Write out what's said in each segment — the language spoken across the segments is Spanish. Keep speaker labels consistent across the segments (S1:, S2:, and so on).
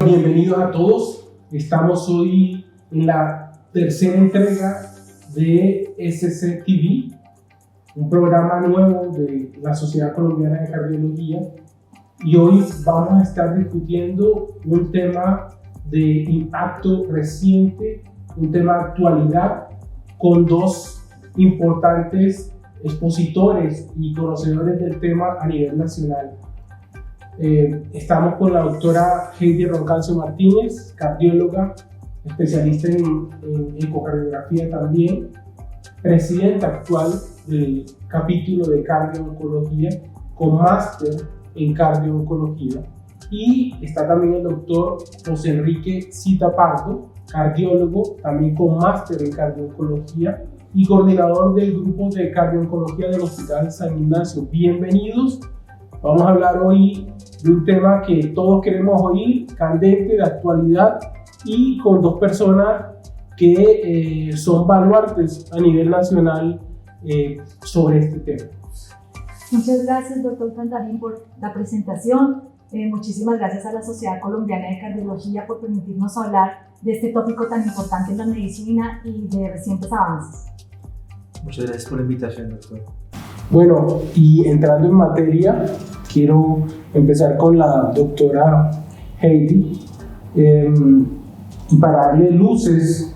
S1: Bienvenidos a todos. Estamos hoy en la tercera entrega de SCTV, un programa nuevo de la Sociedad Colombiana de Cardiología, y hoy vamos a estar discutiendo un tema de impacto reciente, un tema de actualidad, con dos importantes expositores y conocedores del tema a nivel nacional. Estamos con la doctora Heidi Roncancio Martínez, cardióloga, especialista en ecocardiografía también, presidenta actual del capítulo de cardio-oncología, con máster en cardio-oncología. Y está también el doctor José Enrique Cita Pardo, cardiólogo, también con máster en cardio-oncología y coordinador del grupo de cardio-oncología del Hospital San Ignacio. Bienvenidos. Vamos a hablar hoy de un tema que todos queremos oír, candente, de actualidad, y con dos personas que son baluartes a nivel nacional sobre este tema.
S2: Muchas gracias, doctor Cantarín, por la presentación. Muchísimas gracias a la Sociedad Colombiana de Cardiología por permitirnos hablar de este tópico tan importante en la medicina y de recientes avances.
S3: Muchas gracias por la invitación, doctor.
S1: Bueno, y entrando en materia, quiero empezar con la doctora Heidi, y para darle luces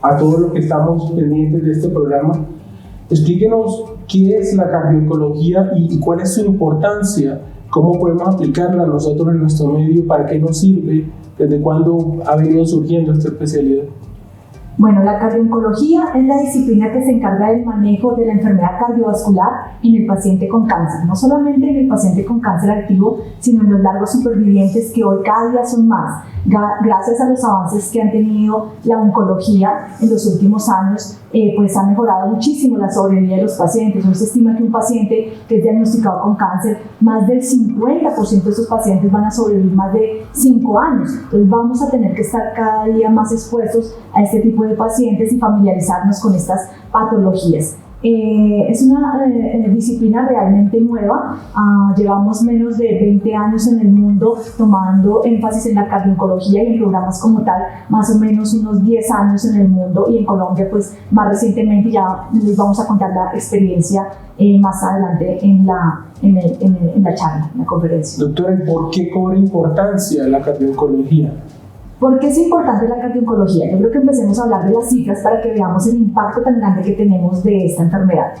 S1: a todos los que estamos pendientes de este programa, explíquenos qué es la cardio-oncología y cuál es su importancia, cómo podemos aplicarla nosotros en nuestro medio, para qué nos sirve, desde cuándo ha venido surgiendo esta especialidad.
S2: Bueno, la cardio-oncología es la disciplina que se encarga del manejo de la enfermedad cardiovascular en el paciente con cáncer, no solamente en el paciente con cáncer activo, sino en los largos supervivientes, que hoy cada día son más, gracias a los avances que han tenido la oncología en los últimos años. Pues ha mejorado muchísimo la sobrevida de los pacientes. Hoy se estima que un paciente que es diagnosticado con cáncer, más del 50% de esos pacientes van a sobrevivir más de 5 años. Entonces vamos a tener que estar cada día más expuestos a este tipo de pacientes y familiarizarnos con estas patologías. Es una disciplina realmente nueva. Llevamos menos de 20 años en el mundo tomando énfasis en la cardio-oncología, y en programas como tal más o menos unos 10 años en el mundo, y en Colombia pues más recientemente. Ya les vamos a contar la experiencia más adelante en la charla, en la conferencia.
S1: Doctora, ¿y por qué cobra importancia la cardio-oncología?
S2: ¿Por qué es importante la cardio-oncología? Yo creo que empecemos a hablar de las cifras para que veamos el impacto tan grande que tenemos de esta enfermedad.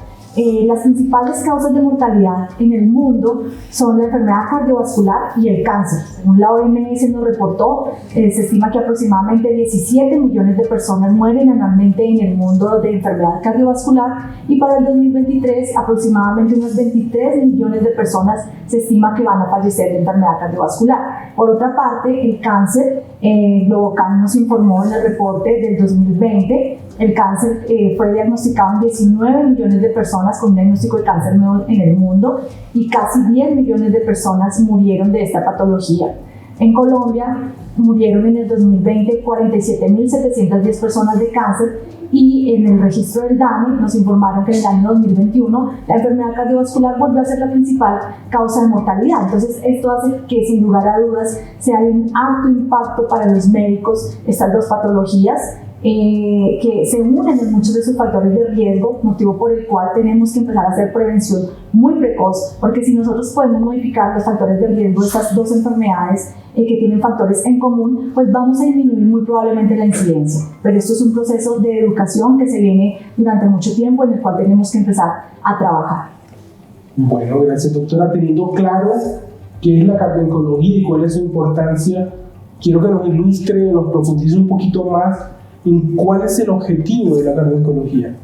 S2: Las principales causas de mortalidad en el mundo son la enfermedad cardiovascular y el cáncer. Según la OMS nos reportó, se estima que aproximadamente 17 millones de personas mueren anualmente en el mundo de enfermedad cardiovascular, y para el 2023 aproximadamente unos 23 millones de personas se estima que van a fallecer de enfermedad cardiovascular. Por otra parte, el cáncer, Globocan nos informó en el reporte del 2020, el cáncer fue diagnosticado en 19 millones de personas con un diagnóstico de cáncer nuevo en el mundo, y casi 10 millones de personas murieron de esta patología. En Colombia murieron en el 2020 47.710 personas de cáncer, y en el registro del DANI nos informaron que en el año 2021 la enfermedad cardiovascular volvió a ser la principal causa de mortalidad. Entonces esto hace que sin lugar a dudas sea de un alto impacto para los médicos estas dos patologías, que se unen en muchos de sus factores de riesgo, motivo por el cual tenemos que empezar a hacer prevención muy precoz, porque si nosotros podemos modificar los factores de riesgo de estas dos enfermedades que tienen factores en común, pues vamos a disminuir muy probablemente la incidencia. Pero esto es un proceso de educación que se viene durante mucho tiempo, en el cual tenemos que empezar a trabajar.
S1: Bueno, gracias, doctora. Teniendo claro qué es la cardio-oncología y cuál es su importancia, quiero que nos ilustre, nos profundice un poquito más en cuál es el objetivo de la cardio-oncología.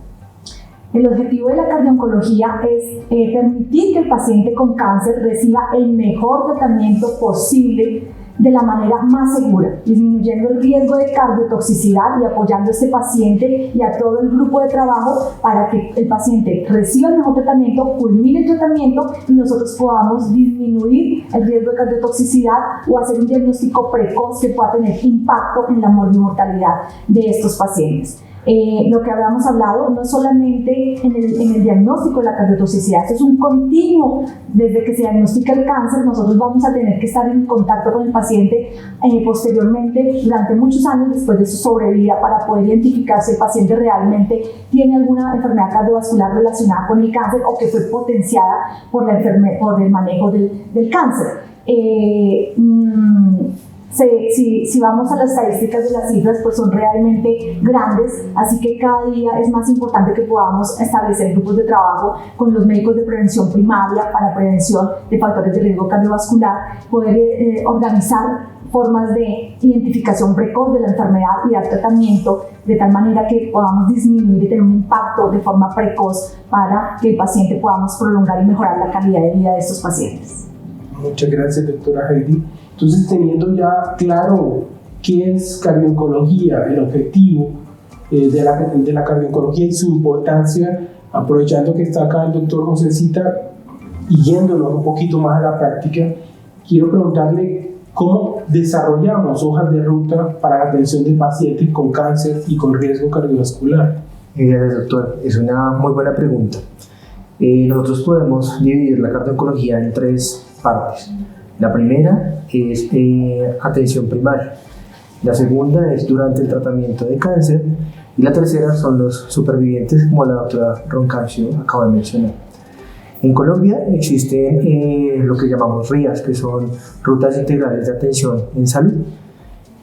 S2: El objetivo de la cardio-oncología es permitir que el paciente con cáncer reciba el mejor tratamiento posible de la manera más segura, disminuyendo el riesgo de cardiotoxicidad y apoyando a este paciente y a todo el grupo de trabajo para que el paciente reciba el mejor tratamiento, culmine el tratamiento y nosotros podamos disminuir el riesgo de cardiotoxicidad o hacer un diagnóstico precoz que pueda tener impacto en la mortalidad de estos pacientes. Lo que habíamos hablado no solamente en el diagnóstico de la cardiotoxicidad, esto es un continuo. Desde que se diagnostica el cáncer, nosotros vamos a tener que estar en contacto con el paciente posteriormente durante muchos años después de su sobrevida para poder identificar si el paciente realmente tiene alguna enfermedad cardiovascular relacionada con el cáncer o que fue potenciada por el manejo del cáncer. Si vamos a las estadísticas de las cifras, pues son realmente grandes, así que cada día es más importante que podamos establecer grupos de trabajo con los médicos de prevención primaria para prevención de factores de riesgo cardiovascular, poder organizar formas de identificación precoz de la enfermedad y dar tratamiento de tal manera que podamos disminuir y tener un impacto de forma precoz para que el paciente podamos prolongar y mejorar la calidad de vida de estos pacientes.
S1: Muchas gracias, doctora Heidi. Entonces, teniendo ya claro qué es cardio-oncología, el objetivo de la cardio-oncología y su importancia, aprovechando que está acá el doctor Josecita y yéndonos un poquito más a la práctica, quiero preguntarle cómo desarrollamos hojas de ruta para la atención de pacientes con cáncer y con riesgo cardiovascular.
S3: Gracias, doctor. Es una muy buena pregunta. Nosotros podemos dividir la cardio-oncología en 3 partes. La primera es atención primaria, la segunda es durante el tratamiento de cáncer y la tercera son los supervivientes, como la doctora Roncancio acaba de mencionar. En Colombia existen lo que llamamos RIAs, que son rutas integrales de atención en salud.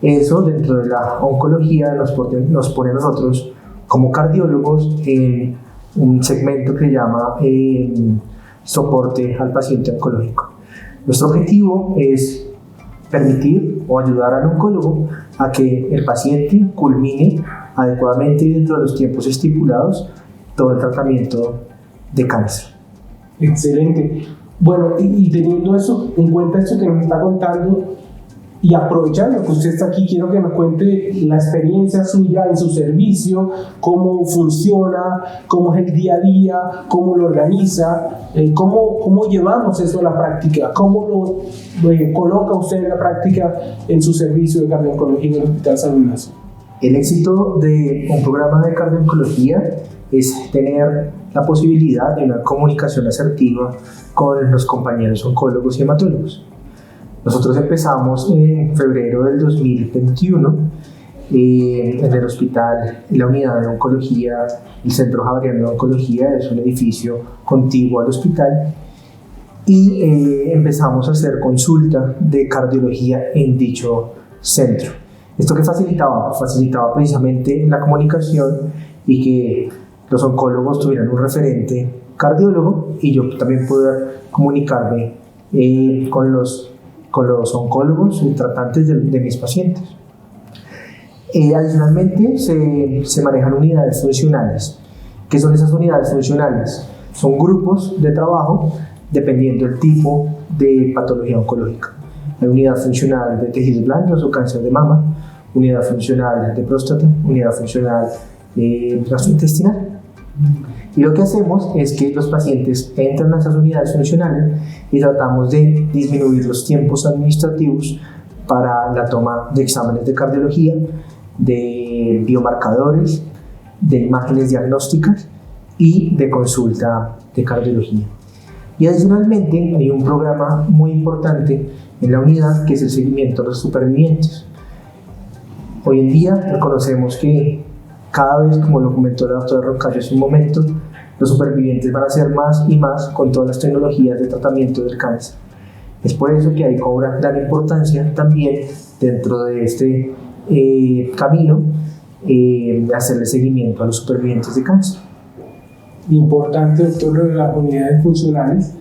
S3: Eso dentro de la oncología nos pone a nosotros como cardiólogos en un segmento que se llama soporte al paciente oncológico. Nuestro objetivo es permitir o ayudar al oncólogo a que el paciente culmine adecuadamente y dentro de los tiempos estipulados todo el tratamiento de cáncer.
S1: Excelente. Bueno, y teniendo eso en cuenta, esto que nos está contando y aprovechando que usted está aquí, quiero que nos cuente la experiencia suya en su servicio, cómo funciona, cómo es el día a día, cómo lo organiza, cómo llevamos eso a la práctica, cómo lo coloca usted en la práctica en su servicio de cardio-oncología en el Hospital San Ignacio.
S3: El éxito de un programa de cardio-oncología es tener la posibilidad de una comunicación asertiva con los compañeros oncólogos y hematólogos. Nosotros empezamos en febrero del 2021 en el hospital, en la unidad de oncología, el Centro Javeriano de Oncología, es un edificio contiguo al hospital, y empezamos a hacer consulta de cardiología en dicho centro. ¿Esto qué facilitaba? Facilitaba precisamente la comunicación y que los oncólogos tuvieran un referente cardiólogo y yo también poder comunicarme con los oncólogos y tratantes de mis pacientes. Adicionalmente se manejan unidades funcionales. ¿Qué son esas unidades funcionales? Son grupos de trabajo dependiendo del tipo de patología oncológica. Hay unidad funcional de tejidos blandos o cáncer de mama, unidad funcional de próstata, unidad funcional gastrointestinal. Y lo que hacemos es que los pacientes entran a esas unidades funcionales y tratamos de disminuir los tiempos administrativos para la toma de exámenes de cardiología, de biomarcadores, de imágenes diagnósticas y de consulta de cardiología. Y adicionalmente hay un programa muy importante en la unidad que es el seguimiento a los supervivientes. Hoy en día reconocemos que cada vez, como lo comentó la doctora Roncancio hace un momento, los supervivientes van a ser más y más con todas las tecnologías de tratamiento del cáncer. Es por eso que ahí cobra gran importancia también dentro de este camino hacerle seguimiento a los supervivientes de cáncer.
S1: Importante, doctor, lo de las unidades funcionales,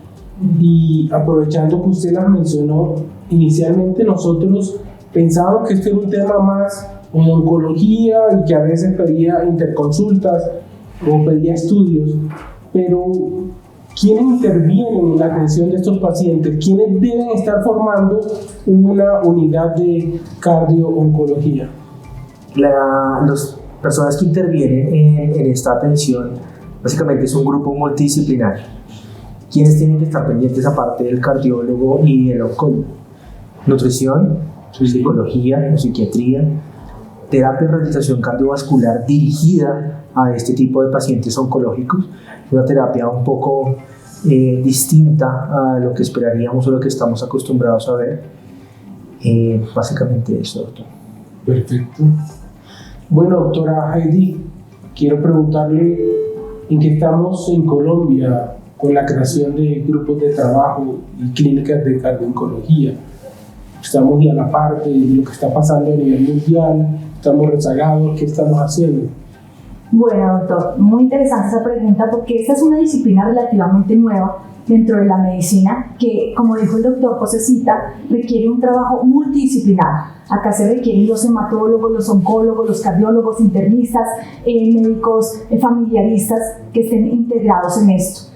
S1: y aprovechando que usted las mencionó, inicialmente nosotros pensábamos que este era un tema más de oncología y que a veces pedía interconsultas o pedía estudios, pero ¿quiénes intervienen en la atención de estos pacientes? ¿Quiénes deben estar formando una unidad de cardio-oncología?
S3: Las personas que intervienen en esta atención básicamente es un grupo multidisciplinario. ¿Quiénes tienen que estar pendientes aparte del cardiólogo y el oncólogo? Nutrición, psicología, psiquiatría, terapia de rehabilitación cardiovascular dirigida a este tipo de pacientes oncológicos. Es una terapia un poco distinta a lo que esperaríamos o lo que estamos acostumbrados a ver. Básicamente eso, doctor.
S1: Perfecto. Bueno, doctora Heidi, quiero preguntarle en qué estamos en Colombia con la creación de grupos de trabajo y clínicas de cardio-oncología. Estamos ya a la parte de lo que está pasando a nivel mundial, estamos rezagados, ¿qué estamos haciendo?
S2: Bueno, doctor, muy interesante esa pregunta porque esta es una disciplina relativamente nueva dentro de la medicina que, como dijo el doctor José Cita, requiere un trabajo multidisciplinar. Acá se requieren los hematólogos, los oncólogos, los cardiólogos, internistas, médicos, familiaristas que estén integrados en esto.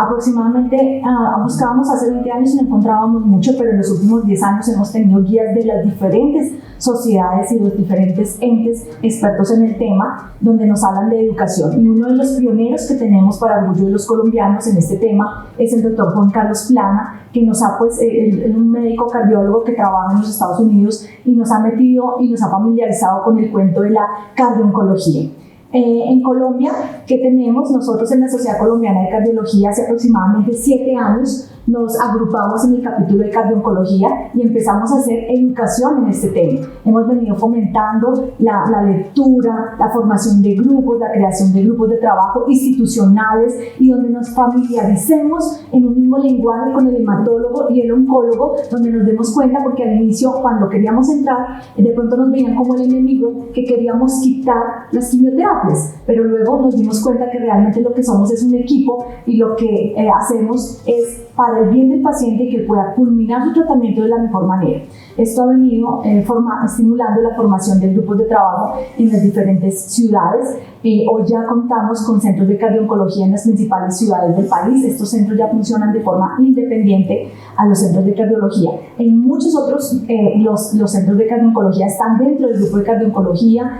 S2: Aproximadamente buscábamos hace 20 años y no encontrábamos mucho, pero en los últimos 10 años hemos tenido guías de las diferentes sociedades y de los diferentes entes expertos en el tema donde nos hablan de educación, y uno de los pioneros que tenemos para orgullo de los colombianos en este tema es el doctor Juan Carlos Plana, que nos ha un médico cardiólogo que trabaja en los Estados Unidos y nos ha metido y nos ha familiarizado con el cuento de la cardio-oncología. En Colombia, ¿qué tenemos? Nosotros en la Sociedad Colombiana de Cardiología hace aproximadamente 7 años nos agrupamos en el capítulo de cardio-oncología y empezamos a hacer educación en este tema. Hemos venido fomentando la lectura, la formación de grupos, la creación de grupos de trabajo institucionales y donde nos familiaricemos en un mismo lenguaje con el hematólogo y el oncólogo, donde nos demos cuenta, porque al inicio cuando queríamos entrar de pronto nos veían como el enemigo que queríamos quitar las quimioterapias, pero luego nos dimos cuenta que realmente lo que somos es un equipo y lo que hacemos es para el bien del paciente y que pueda culminar su tratamiento de la mejor manera. Esto ha venido estimulando la formación de grupos de trabajo en las diferentes ciudades. Hoy ya contamos con centros de cardio-oncología en las principales ciudades del país. Estos centros ya funcionan de forma independiente a los centros de cardiología. En muchos otros, los centros de cardio-oncología están dentro del grupo de cardio-oncología,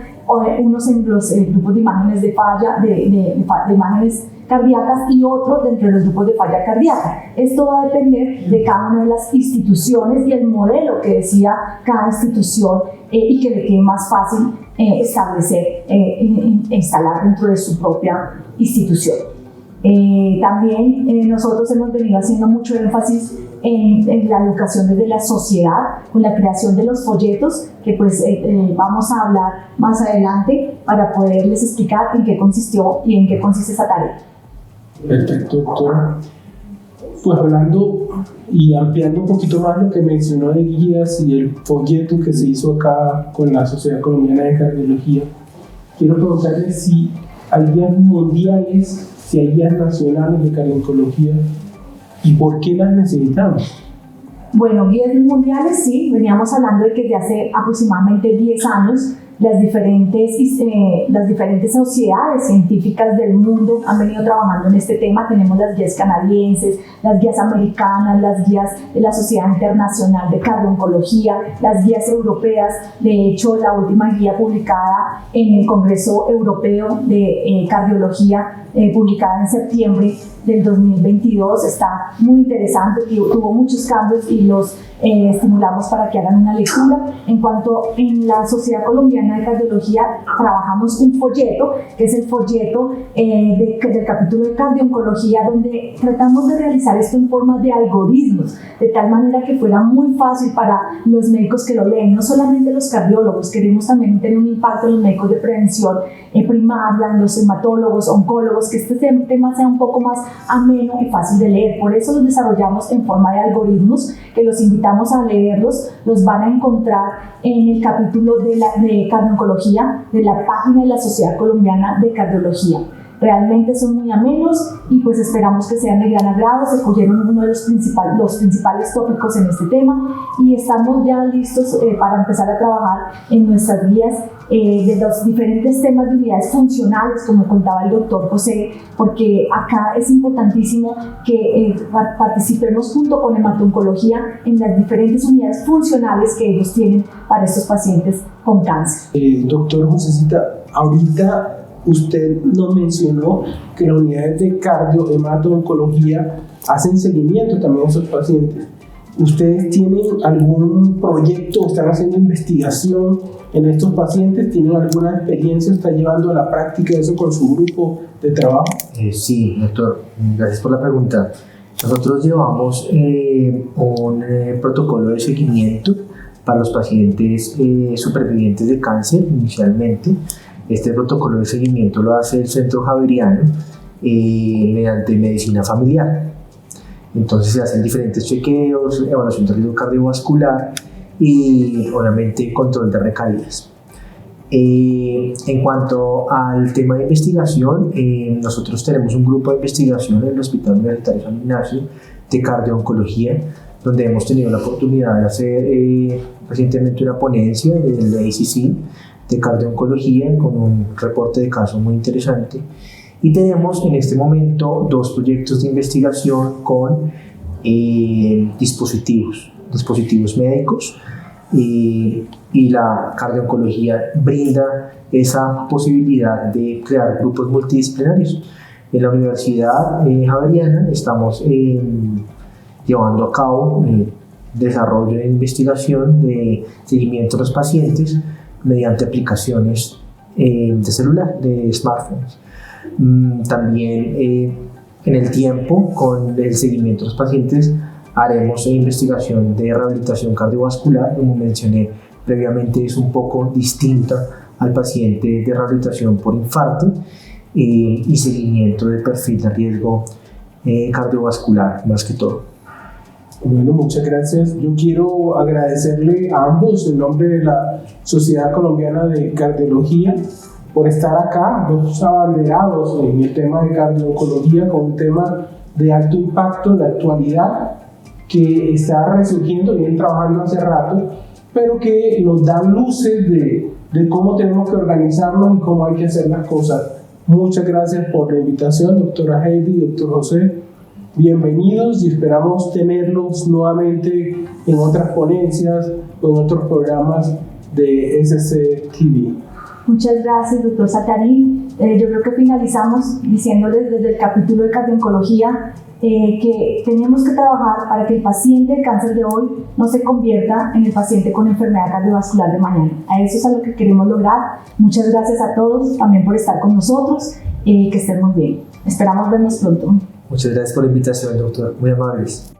S2: unos en los grupos de imágenes de falla, de imágenes cardíacas, y otros dentro de los grupos de falla cardíaca. Esto va a depender de cada una de las instituciones y el modelo que decida cada institución y que le quede más fácil establecer e instalar dentro de su propia institución. También nosotros hemos venido haciendo mucho énfasis en la educación desde la sociedad, con la creación de los folletos, que pues vamos a hablar más adelante para poderles explicar en qué consistió y en qué consiste esa tarea.
S1: Perfecto, doctora. Pues hablando y ampliando un poquito más lo que mencionó de guías y el folleto que se hizo acá con la Sociedad Colombiana de Cardiología, quiero preguntarle si hay guías mundiales, si hay guías nacionales de cardio-oncología y por qué las necesitamos.
S2: Bueno, guías mundiales sí, veníamos hablando de que desde hace aproximadamente 10 años las diferentes sociedades científicas del mundo han venido trabajando en este tema. Tenemos las guías canadienses, las guías americanas, las guías de la Sociedad Internacional de Cardio-oncología, las guías europeas. De hecho, la última guía publicada en el Congreso Europeo de Cardiología, publicada en septiembre del 2022, está muy interesante, tuvo muchos cambios y los estimulamos para que hagan una lectura. En cuanto en la Sociedad Colombiana de Cardiología trabajamos un folleto, que es el folleto del capítulo de cardio-oncología, donde tratamos de realizar esto en forma de algoritmos, de tal manera que fuera muy fácil para los médicos que lo leen, no solamente los cardiólogos. Queremos también tener un impacto en los médicos de prevención primaria, en los hematólogos, oncólogos, que este tema sea un poco más ameno y fácil de leer. Por eso los desarrollamos en forma de algoritmos, que los invitamos a leerlos. Los van a encontrar en el capítulo de cardio-oncología de la página de la Sociedad Colombiana de Cardiología. Realmente son muy amenos y pues esperamos que sean de gran agrado. Se cogieron uno de los principales tópicos en este tema y estamos ya listos para empezar a trabajar en nuestras guías de los diferentes temas de unidades funcionales, como contaba el doctor José, porque acá es importantísimo que participemos junto con hemato-oncología en las diferentes unidades funcionales que ellos tienen para estos pacientes con cáncer.
S1: Doctor José Cita, ahorita usted nos mencionó que las unidades de cardio, hemato-oncología hacen seguimiento también a esos pacientes. ¿Ustedes tienen algún proyecto o están haciendo investigación en estos pacientes? ¿Tienen alguna experiencia o están llevando a la práctica eso con su grupo de trabajo?
S3: Sí, doctor, gracias por la pregunta. Nosotros llevamos un protocolo de seguimiento para los pacientes supervivientes de cáncer inicialmente. Este protocolo de seguimiento lo hace el Centro Javeriano mediante medicina familiar. Entonces se hacen diferentes chequeos, evaluación de riesgo cardiovascular y obviamente control de recaídas. En cuanto al tema de investigación, nosotros tenemos un grupo de investigación en el Hospital Universitario San Ignacio de Cardio-Oncología, donde hemos tenido la oportunidad de hacer recientemente una ponencia del ACC de Cardio-Oncología con un reporte de caso muy interesante. Y tenemos en este momento 2 proyectos de investigación con dispositivos médicos y la cardio-oncología brinda esa posibilidad de crear grupos multidisciplinarios. En la Universidad Javeriana estamos llevando a cabo desarrollo de investigación de seguimiento de los pacientes mediante aplicaciones de celular, de smartphones. También en el tiempo, con el seguimiento de los pacientes, haremos investigación de rehabilitación cardiovascular. Como mencioné previamente, es un poco distinta al paciente de rehabilitación por infarto y seguimiento de perfil de riesgo cardiovascular más que todo.
S1: Bueno, muchas gracias. Yo quiero agradecerle a ambos en nombre de la Sociedad Colombiana de Cardiología por estar acá, 2 abanderados en el tema de cardio-oncología, con un tema de alto impacto de actualidad que está resurgiendo, vienen trabajando hace rato, pero que nos dan luces de cómo tenemos que organizarnos y cómo hay que hacer las cosas. Muchas gracias por la invitación, doctora Heidi, doctor José. Bienvenidos y esperamos tenerlos nuevamente en otras ponencias o en otros programas de SCTV.
S2: Muchas gracias, doctor Satarín. Yo creo que finalizamos diciéndoles desde el capítulo de cardio-oncología que tenemos que trabajar para que el paciente de cáncer de hoy no se convierta en el paciente con enfermedad cardiovascular de mañana. A eso es a lo que queremos lograr. Muchas gracias a todos también por estar con nosotros. Que estén muy bien. Esperamos vernos pronto.
S3: Muchas gracias por la invitación, doctor. Muy amables.